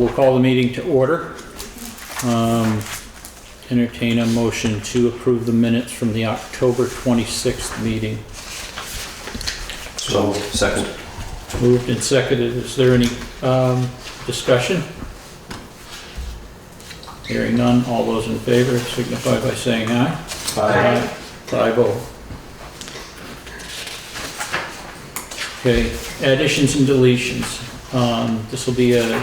We'll call the meeting to order. Entertain a motion to approve the minutes from the October 26th meeting. So, second. Moved and seconded. Is there any discussion? Hearing none. All those in favor signify by saying aye. Aye. 5-0. Okay, additions and deletions. This will be a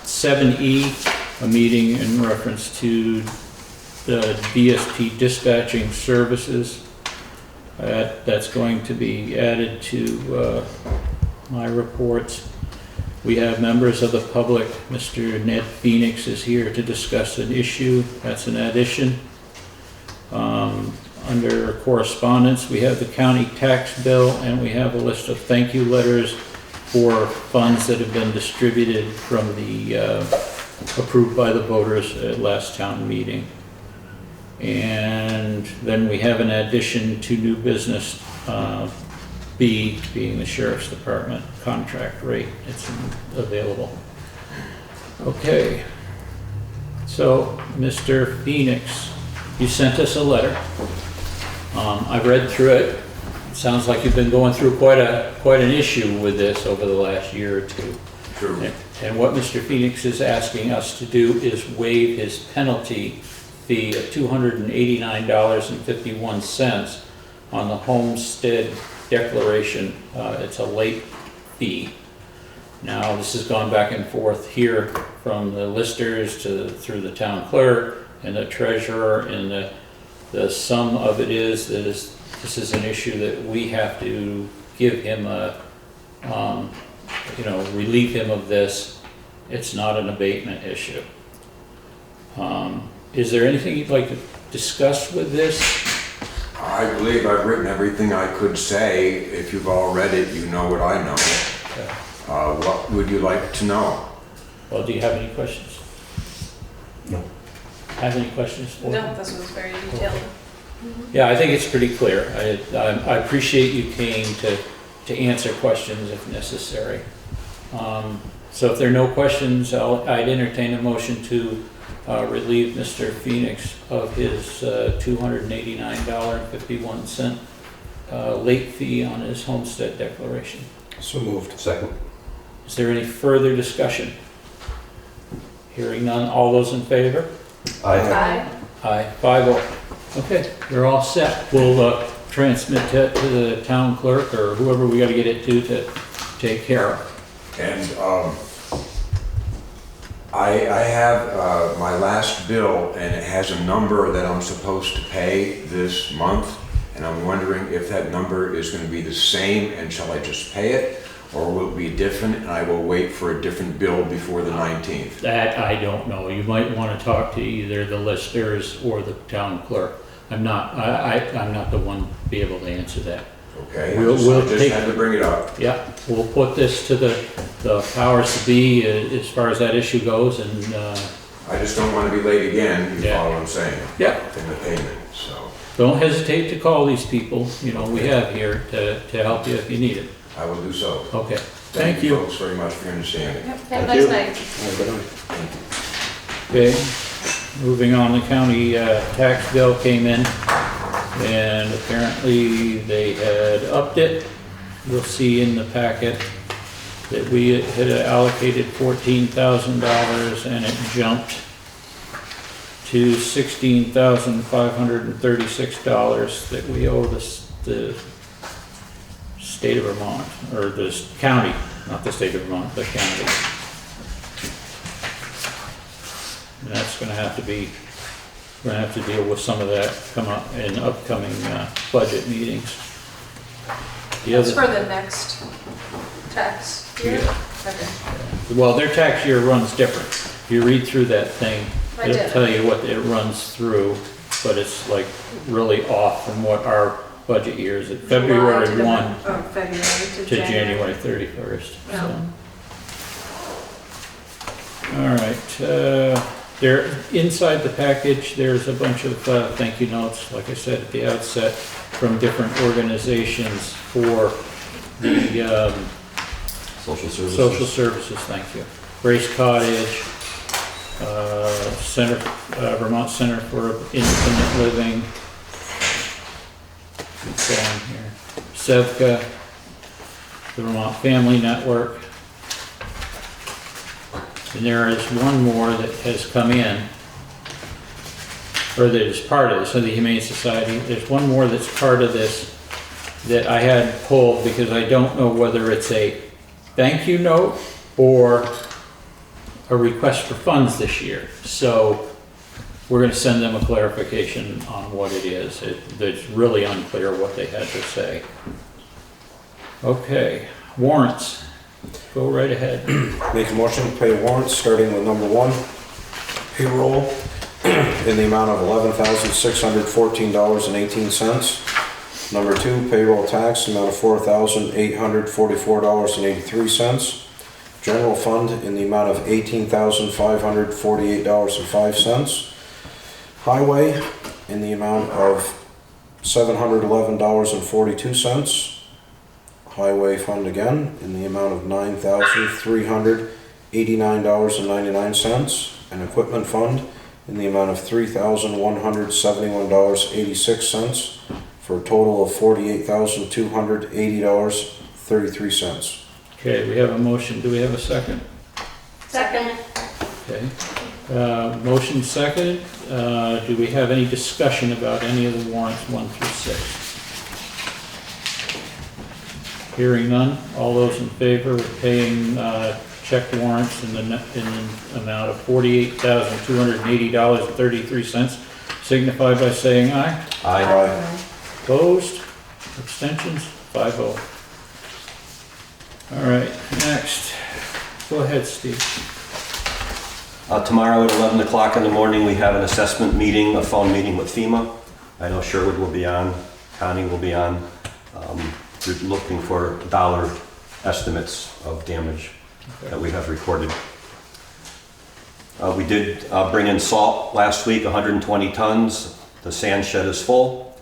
7E, a meeting in reference to the DSP dispatching services. That's going to be added to my reports. We have members of the public. Mr. Ned Phoenix is here to discuss an issue. That's an addition. Under correspondence, we have the county tax bill, and we have a list of thank you letters for funds that have been distributed from the approved by the voters at last town meeting. And then we have an addition to new business, B, being the sheriff's department contract rate. It's available. Okay. So, Mr. Phoenix, you sent us a letter. I've read through it. It sounds like you've been going through quite an issue with this over the last year or two. Sure. And what Mr. Phoenix is asking us to do is waive his penalty fee of $289.51 on the homestead declaration. It's a late fee. Now, this has gone back and forth here from the listers through the town clerk and the treasurer, and the sum of it is that this is an issue that we have to give him relieve him of this. It's not an abatement issue. Is there anything you'd like to discuss with this? I believe I've written everything I could say. If you've all read it, you know what I know. Okay. What would you like to know? Well, do you have any questions? No. Have any questions for No, him? this was very detailed. Yeah, I think it's pretty clear. I appreciate you came to answer questions if necessary. So if there are no questions, I'd entertain a motion to relieve Mr. Phoenix of his $289.51 late fee on his homestead declaration. So moved. Second. Is there any further discussion? Hearing none, all those in favor? Aye. Aye, 5-0. Okay, you're all set. We'll transmit it to the town clerk or whoever we gotta get it to take care of. And I have my last bill, and it has a number that I'm supposed to pay this month, and I'm wondering if that number is going to be the same, and shall I just pay it, or will it be different, and I will wait for a different bill before the 19th? That I don't know. You might want to talk to either the listers or the town clerk. I'm not the one to be able to answer that. Okay, We'll I just take- had to bring it up. Yeah, we'll put this to the powers to be as far as that issue goes, and I just don't want to be late again, you Yeah. follow what I'm saying? Yeah. In the payment, so don't hesitate to call these people, we have here to help you if you need it. I will do so. Okay, thank you. folks very much for your understanding. Yep, have a nice night. Okay, moving on, the county tax bill came in, and apparently they had upped it. You'll see in the packet that we had allocated $14,000 and it jumped to $16,536 that we owe the state of Vermont, or the county, not the state of Vermont, the county. And that's gonna have to be, we're gonna have to deal with some of that come up in upcoming budget meetings. That's for the next tax year? Yeah. Okay. Well, their tax year runs different. If you read through that thing, I it'll did. tell you what it runs through, but it's like really off from what our budget year is. At February July to 1 Oh, February to January 31st. So. All right, there, inside the package, there's a bunch of thank you notes, like I said at the outset, from different organizations for the Social services. social services, thank you. Grace Cottage, Center, Vermont Center for Independent Living. Keep going here. SEVCA, the Vermont Family Network. And there is one more that has come in, or that is part of this, of the Humane Society. There's one more that's part of this that I had pulled because I don't know whether it's a thank you note or a request for funds this year. So we're gonna send them a clarification on what it is. It's really unclear what they had to say. Okay, warrants. Go right ahead. Make a motion to pay warrants, starting with number 1, payroll, in the amount of $11,614.18. Number 2, payroll tax, amount of $4,844.83. General fund in the amount of $18,548.05. Highway in the amount of $711.42. Highway fund again in the amount of $9,389.99. And equipment fund in the amount of $3,171.86 for a total of $48,280.33. Okay, we have a motion. Do we have a second? Second. Okay. Motion seconded. Do we have any discussion about any of the warrants 1 through 6? Hearing none. All those in favor of paying check warrants in the amount of $48,280.33 signify by saying aye. Aye. Opposed? Abstentions? 5-0. All right, next. Go ahead, Steve. Tomorrow at 11 o'clock in the morning, we have an assessment meeting, a phone meeting with FEMA. I know Sherwood will be on, Connie will be on. We're looking for dollar estimates of damage that we have recorded. We did bring in salt last week, 120 tons. The sand shed is full.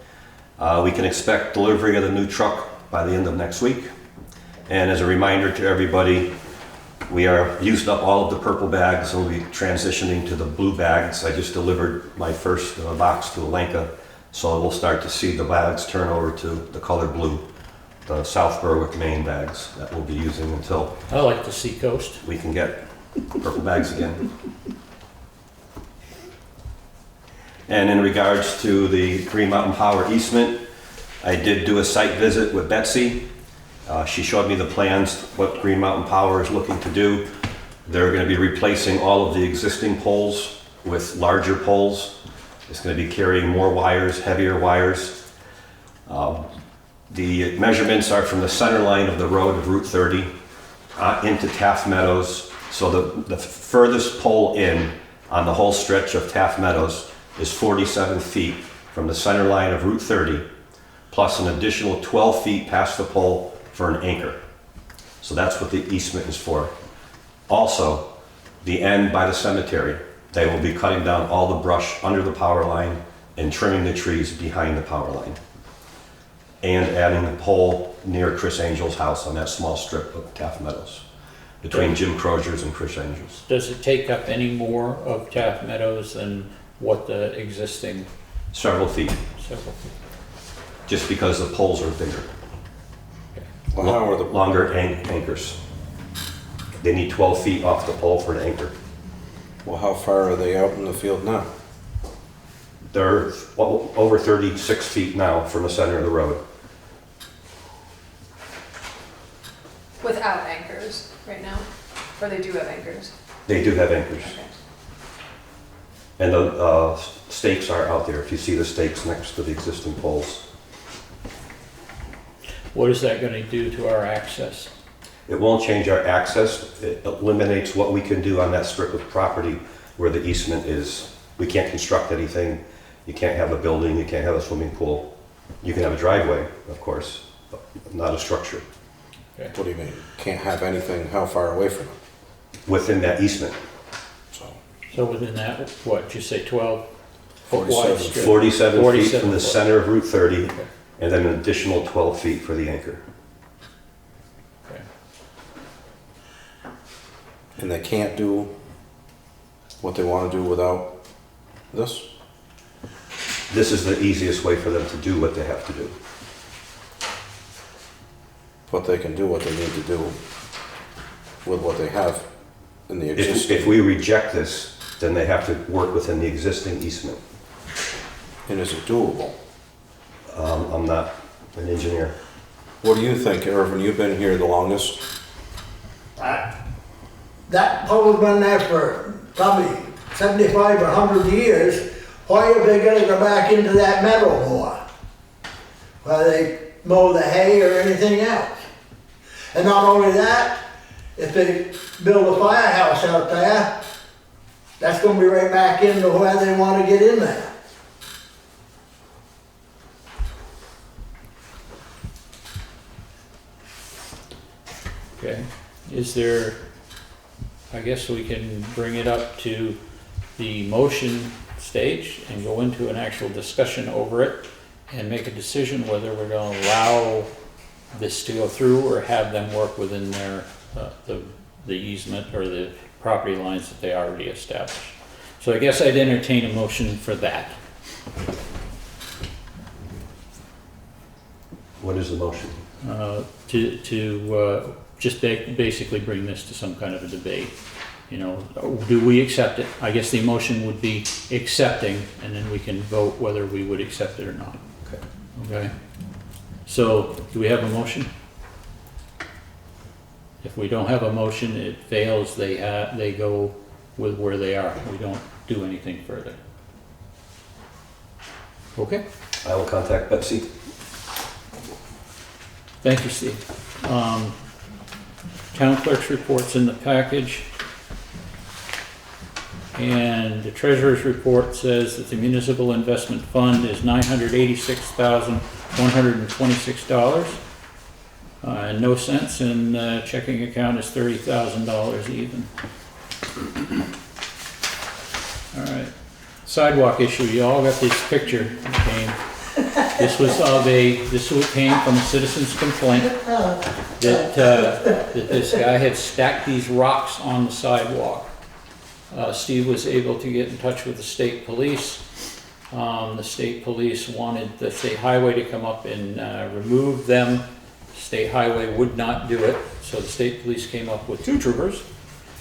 We can expect delivery of the new truck by the end of next week. And as a reminder to everybody, we are used up all of the purple bags and we'll be transitioning to the blue bags. I just delivered my first box to Alenka, so we'll start to see the bags turn over to the color blue, the South Berwick, Maine bags that we'll be using until I like the Seacoast. we can get purple bags again. And in regards to the Green Mountain Power easement, I did do a site visit with Betsy. She showed me the plans, what Green Mountain Power is looking to do. They're going to be replacing all of the existing poles with larger poles. It's going to be carrying more wires, heavier wires. The measurements are from the center line of the road of Route 30 into Taft Meadows. So the furthest pole in on the whole stretch of Taft Meadows is 47 feet from the center line of Route 30, plus an additional 12 feet past the pole for an anchor. So that's what the easement is for. Also, the end by the cemetery, they will be cutting down all the brush under the power line and trimming the trees behind the power line. And adding the pole near Chris Angel's house on that small strip of Taft Meadows, between Jim Crozier's and Chris Angel's. Does it take up any more of Taft Meadows than what the existing Several feet, several feet? just because the poles are bigger. Well, how are the, Longer anchors. They need 12 feet off the pole for an anchor. well, how far are they out in the field now? They're over 36 feet now from the center of the road. Without anchors right now? Or they do have anchors? They do have anchors. Okay. And the stakes are out there, if you see the stakes next to the existing poles. What is that going to do to our access? It won't change our access. It eliminates what we can do on that strip of property where the easement is. We can't construct anything. You can't have a building, you can't have a swimming pool. You can have a driveway, of course, but not a structure What do you mean? Can't have anything how far away from it? within that easement. So, So within that, what, you say 12 foot wide 47 strip? 47 feet 47 from the foot. center of Route 30, Okay. and then an additional 12 feet for the anchor. Okay. and they can't do what they wanna do without this? This is the easiest way for them to do what they have to do. But they can do what they need to do with what they have in the If existing. we reject this, then they have to work within the existing easement. And is it doable? I'm not an engineer. What do you think, Irvin? You've been here the longest. That pole's been there for probably 75 or 100 years. Why are they gonna go back into that meadow more? While they mow the hay or anything else? And not only that, if they build a firehouse out there, that's gonna be right back into where they wanna get in there. Okay, is there, I guess we can bring it up to the motion stage and go into an actual discussion over it and make a decision whether we're gonna allow this to go through or have them work within their, the easement or the property lines that they already established. So I guess I'd entertain a motion for that. What is the motion? To just basically bring this to some kind of a debate. You know, do we accept it? I guess the motion would be accepting, and then we can vote whether we would accept it or not. Okay. Okay? So, do we have a motion? If we don't have a motion, it fails, they go with where they are. We don't do anything further. Okay? I will contact Betsy. Thank you, Steve. Town clerk's report's in the package. And the treasurer's report says that the municipal investment fund is $986,126. And no cents, and checking account is $30,000 even. All right. Sidewalk issue, you all got this picture that came. This came from a citizen's complaint that this guy had stacked these rocks on the sidewalk. Steve was able to get in touch with the state police. The state police wanted the state highway to come up and remove them. State highway would not do it, so the state police came up with 2 troopers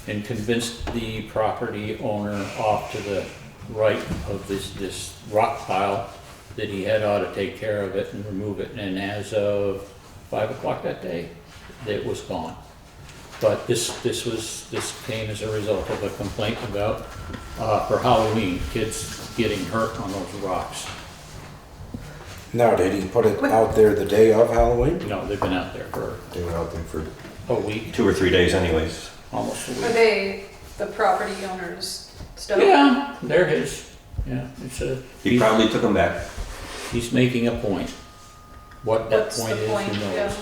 and convinced the property owner off to the right of this rock pile that he had ought to take care of it and remove it. And as of 5 o'clock that day, it was gone. But this came as a result of a complaint about, for Halloween, kids getting hurt on those rocks. Now, did he put it out there the day of Halloween? No, they've been out there for They were out there for a week, 2 or 3 days anyways. almost a Are week. they the property owner's stuff? Yeah, they're his. Yeah, He probably took them back. he's making a point. What that What's point the is, point? who Yeah. knows?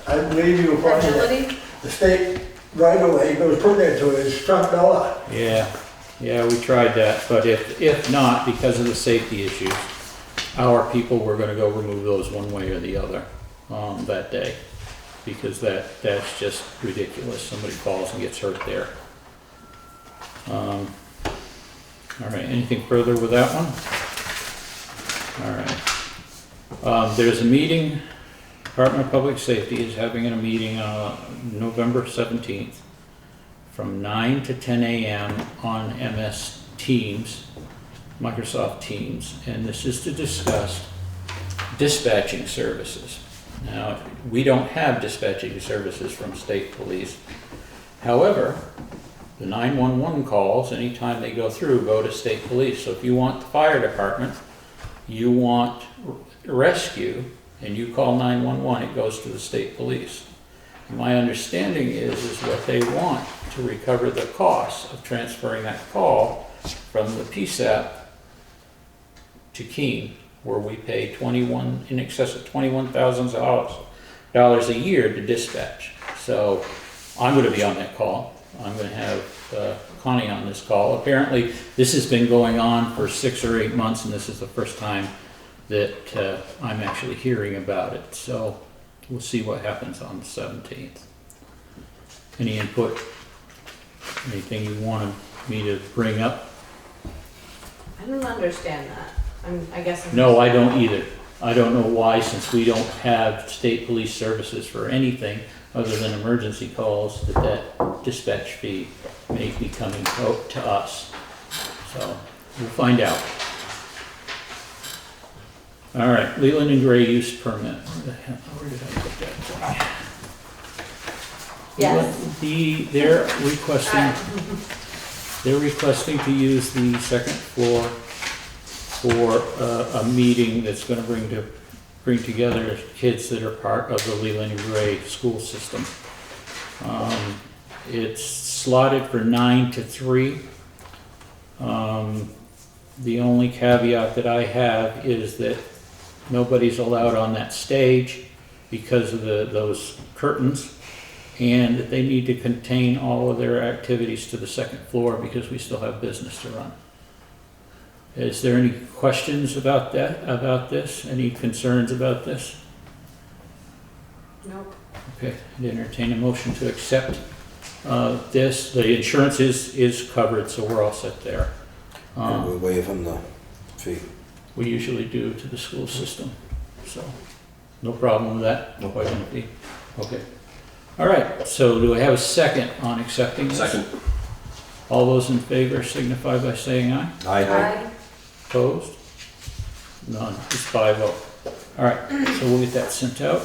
I believe you will find that Fragility? the state right away goes putting it to his front door. Yeah, we tried that, but if not, because of the safety issues, our people were gonna go remove those one way or the other, that day. Because that's just ridiculous, somebody falls and gets hurt there. All right, anything further with that one? All right. There's a meeting, Department of Public Safety is having a meeting on November 17th from 9 to 10 a.m. on MS Teams, Microsoft Teams, and this is to discuss dispatching services. Now, we don't have dispatching services from state police. However, the 911 calls, anytime they go through, go to state police. So if you want the fire department, you want rescue, and you call 911, it goes to the state police. And my understanding is what they want to recover the cost of transferring that call from the PSAP to Keene, where we pay in excess of $21,000 a year to dispatch. So I'm going to be on that call. I'm going to have Connie on this call. Apparently, this has been going on for 6 or 8 months, and this is the first time that I'm actually hearing about it. So we'll see what happens on the 17th. Any input? Anything you want to me to bring up? I don't understand that. I guess. I'm No, just- I don't either. I don't know why, since we don't have state police services for anything other than emergency calls, that dispatch fee may be coming to us. So, we'll find out. All right, Leland and Gray use permit. Where did I put that? Yes. They're requesting to use the second floor for a meeting that's gonna bring together kids that are part of the Leland and Gray school system. It's slotted for 9 to 3. The only caveat that I have is that nobody's allowed on that stage because of those curtains, and that they need to contain all of their activities to the second floor because we still have business to run. Is there any questions about this? Any concerns about this? Nope. Okay, I'd entertain a motion to accept this. The insurance is covered, so we're all set there. And we're waiving the fee. We usually do to the school system, so no problem with that? No question. Okay. All right, so do I have a second on accepting this? Second. All those in favor signify by saying aye. Aye. Opposed? None, it's 5-0. All right, so we'll get that sent out.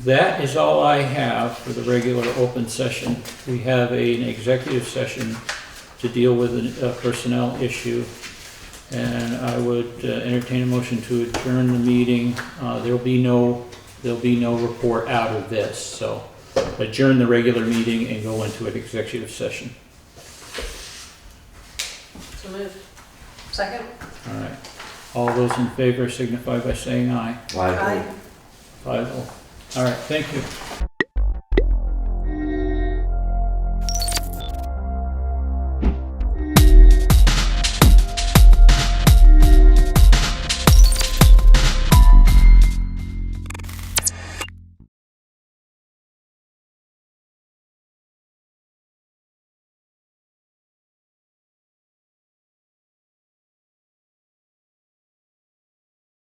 That is all I have for the regular open session. We have an executive session to deal with a personnel issue, and I would entertain a motion to adjourn the meeting. There'll be no report out of this, so adjourn the regular meeting and go into an executive session. So moved. Second? All right. All those in favor signify by saying aye. Aye. 5-0. All right, thank you.